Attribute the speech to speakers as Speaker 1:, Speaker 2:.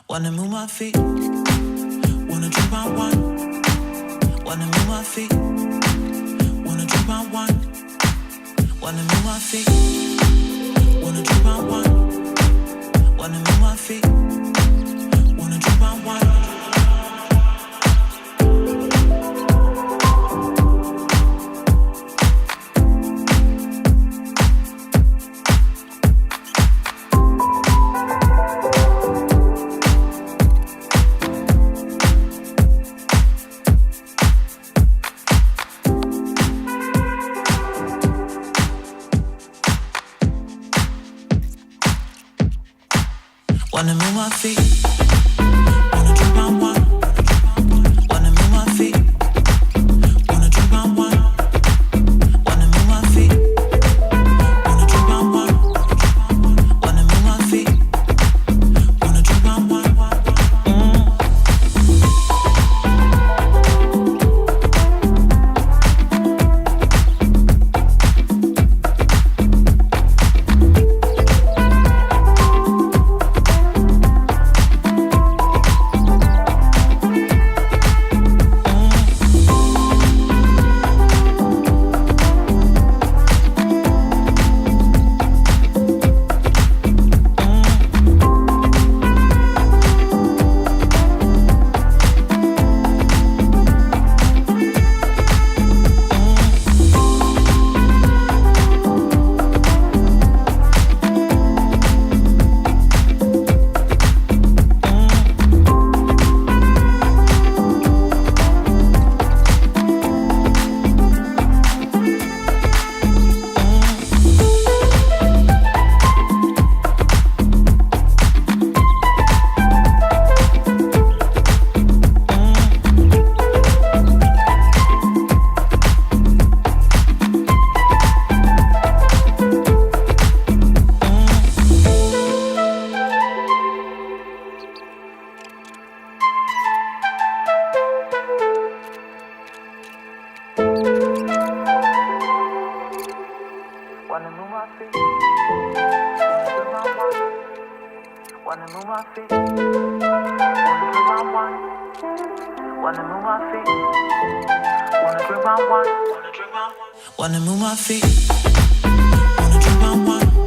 Speaker 1: Wanna move my feet, wanna drink my wine. Wanna move my feet, wanna drink my wine. Wanna move my feet, wanna drink my wine. Wanna move my feet, wanna drink my wine. Wanna move my feet, wanna drink my wine. Wanna move my feet, wanna drink my wine. Wanna move my feet, wanna drink my wine. Wanna move my feet, wanna drink my wine. Wanna move my feet, wanna drink my wine. Wanna move my feet, wanna drink my wine. Wanna move my feet, wanna drink my wine. Wanna move my feet, wanna drink my wine.